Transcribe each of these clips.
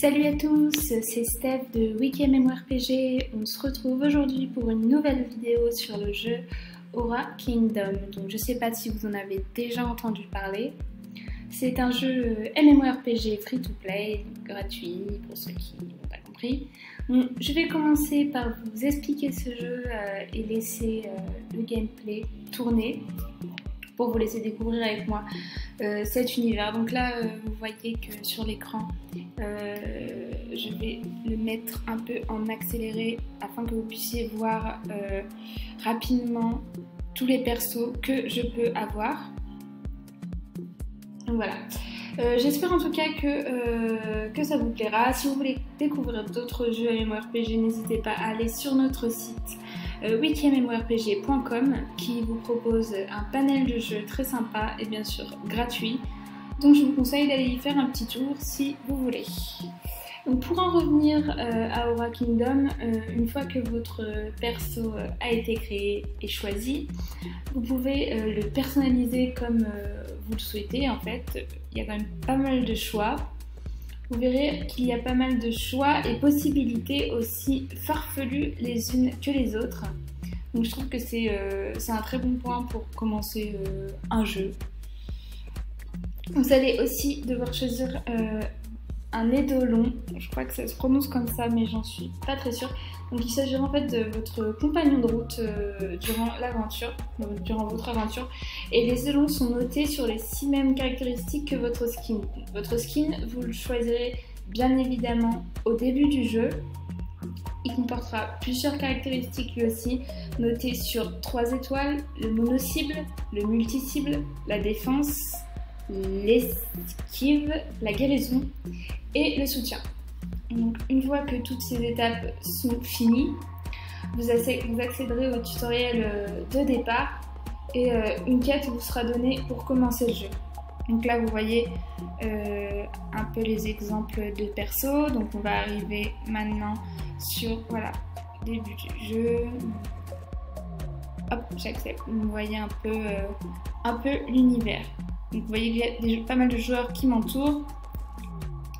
Salut à tous, c'est Steph de Weekend MMORPG. On se retrouve aujourd'hui pour une nouvelle vidéo sur le jeu Aura Kingdom. Donc je sais pas si vous en avez déjà entendu parler. C'est un jeu MMORPG free to play, gratuit pour ceux qui n'ont pas compris. Donc, je vais commencer par vous expliquer ce jeu et laisser le gameplay tourner pour vous laisser découvrir avec moi cet univers. Donc là, vous voyez que sur l'écran, je vais le mettre un peu en accéléré afin que vous puissiez voir rapidement tous les persos que je peux avoir. Donc voilà. J'espère en tout cas que ça vous plaira. Si vous voulez découvrir d'autres jeux MMORPG, n'hésitez pas à aller sur notre site wikimmmorpg.com qui vous propose un panel de jeux très sympa et bien sûr gratuit. Donc je vous conseille d'aller y faire un petit tour si vous voulez. Donc pour en revenir à Aura Kingdom, une fois que votre perso a été créé et choisi, vous pouvez le personnaliser comme vous le souhaitez. En fait, il y a quand même pas mal de choix. Vous verrez qu'il y a pas mal de choix et possibilités aussi farfelues les unes que les autres. Donc je trouve que c'est un très bon point pour commencer un jeu. Vous allez aussi devoir choisir un édolon, je crois que ça se prononce comme ça mais j'en suis pas très sûre. Donc il s'agira en fait de votre compagnon de route durant l'aventure, durant votre aventure. Et les édolons sont notés sur les 6 mêmes caractéristiques que votre skin. Votre skin, vous le choisirez bien évidemment au début du jeu. Il comportera plusieurs caractéristiques lui aussi, notées sur 3 étoiles, le mono-cible, le multi-cible, la défense, l'esquive, la guérison et le soutien. Donc une fois que toutes ces étapes sont finies, vous accéderez au tutoriel de départ et une quête vous sera donnée pour commencer le jeu. Donc là vous voyez un peu les exemples de persos. Donc on va arriver maintenant sur voilà, début du jeu. Hop, j'accepte. Vous voyez un peu l'univers. Donc vous voyez qu'il y a pas mal de joueurs qui m'entourent,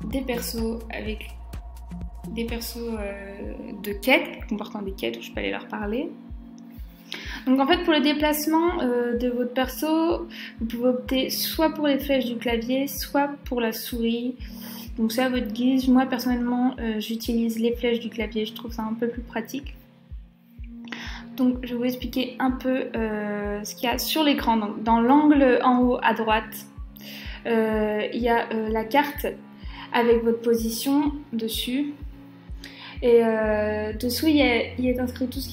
des persos avec des persos de quêtes, comportant des quêtes où je peux aller leur parler. Donc en fait pour le déplacement de votre perso, vous pouvez opter soit pour les flèches du clavier, soit pour la souris. Donc c'est à votre guise. Moi personnellement j'utilise les flèches du clavier, je trouve ça un peu plus pratique. Donc je vais vous expliquer un peu ce qu'il y a sur l'écran. Donc dans l'angle en haut à droite, il y a la carte avec votre position dessus. Et dessous il y a inscrit tout ce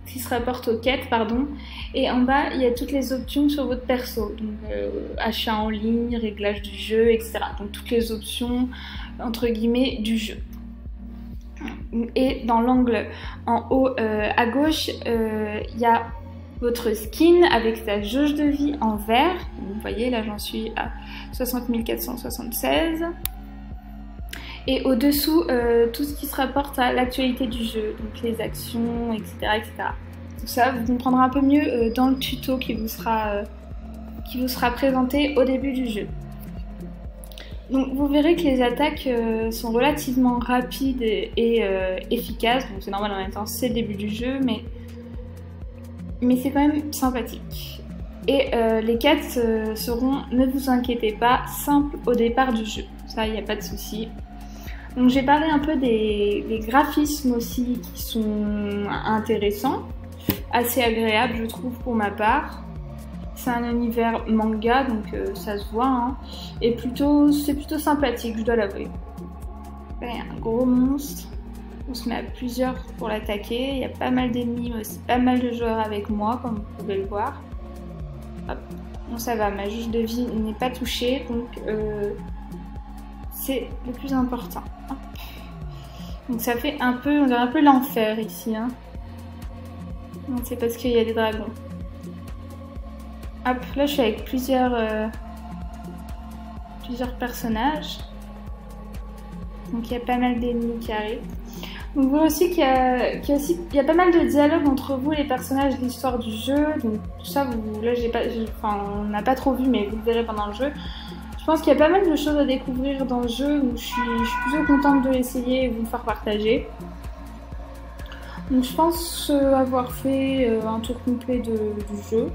qui se rapporte aux quêtes, pardon. Et en bas il y a toutes les options sur votre perso. Donc achat en ligne, réglage du jeu, etc. Donc toutes les options entre guillemets du jeu. Et dans l'angle en haut à gauche, il y a votre skin avec sa jauge de vie en vert. Vous voyez, là j'en suis à 60 476. Et au-dessous, tout ce qui se rapporte à l'actualité du jeu, donc les actions, etc. etc. Tout ça, vous comprendrez un peu mieux dans le tuto qui vous sera présenté au début du jeu. Donc vous verrez que les attaques sont relativement rapides et efficaces. Donc c'est normal en même temps, c'est le début du jeu, mais c'est quand même sympathique. Et les quêtes seront, ne vous inquiétez pas, simples au départ du jeu. Ça, il n'y a pas de souci. Donc j'ai parlé un peu des graphismes aussi qui sont intéressants, assez agréables je trouve pour ma part. C'est un univers manga donc ça se voit hein. Et c'est plutôt sympathique, je dois l'avouer. Là il y a un gros monstre, on se met à plusieurs pour l'attaquer, il y a pas mal d'ennemis mais aussi pas mal de joueurs avec moi comme vous pouvez le voir. Hop. Bon ça va, ma jauge de vie n'est pas touchée donc c'est le plus important. Hop. Donc ça fait on dirait un peu l'enfer ici hein. Non, c'est parce qu'il y a des dragons. Hop, là je suis avec plusieurs personnages. Donc il y a pas mal d'ennemis qui arrivent. Donc vous voyez aussi qu'il y a pas mal de dialogues entre vous et les personnages de l'histoire du jeu. Donc tout ça, là on n'a pas trop vu mais vous le verrez pendant le jeu. Je pense qu'il y a pas mal de choses à découvrir dans le jeu, donc je suis plutôt contente de l'essayer et vous le faire partager. Donc je pense avoir fait un tour complet du jeu.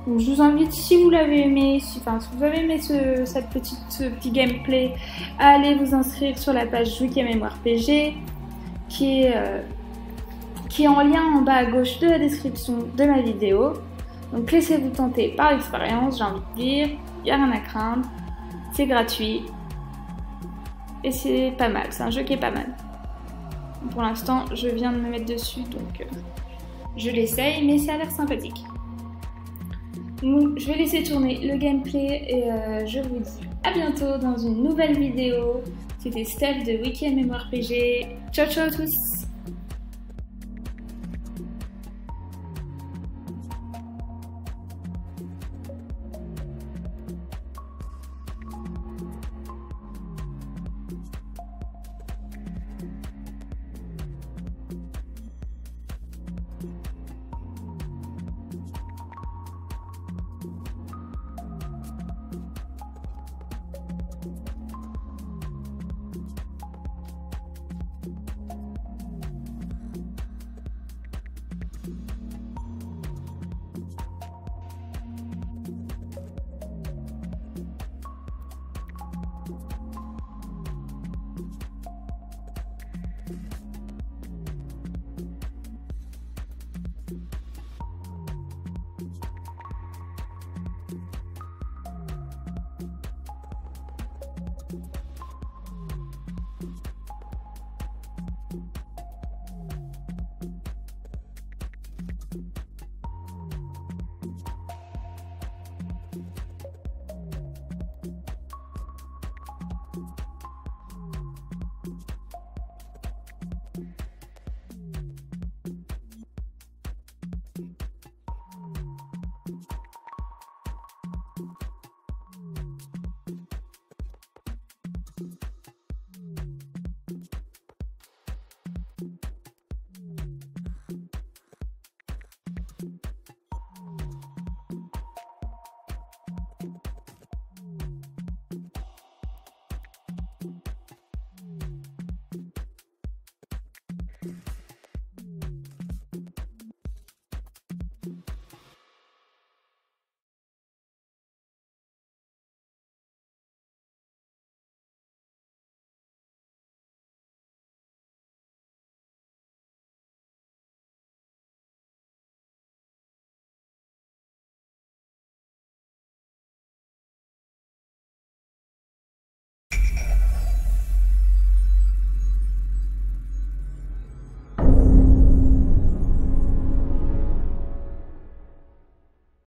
Donc je vous invite, si vous l'avez aimé, si vous avez aimé ce petit gameplay, à aller vous inscrire sur la page WikieMMORPG qui est en lien en bas à gauche de la description de ma vidéo. Donc laissez-vous tenter par l'expérience, j'ai envie de dire, il n'y a rien à craindre, c'est gratuit et c'est pas mal, c'est un jeu qui est pas mal. Pour l'instant, je viens de me mettre dessus, donc je l'essaye, mais ça a l'air sympathique. Donc, je vais laisser tourner le gameplay et je vous dis à bientôt dans une nouvelle vidéo. C'était Steph de WikieMMORPG. Ciao ciao à tous!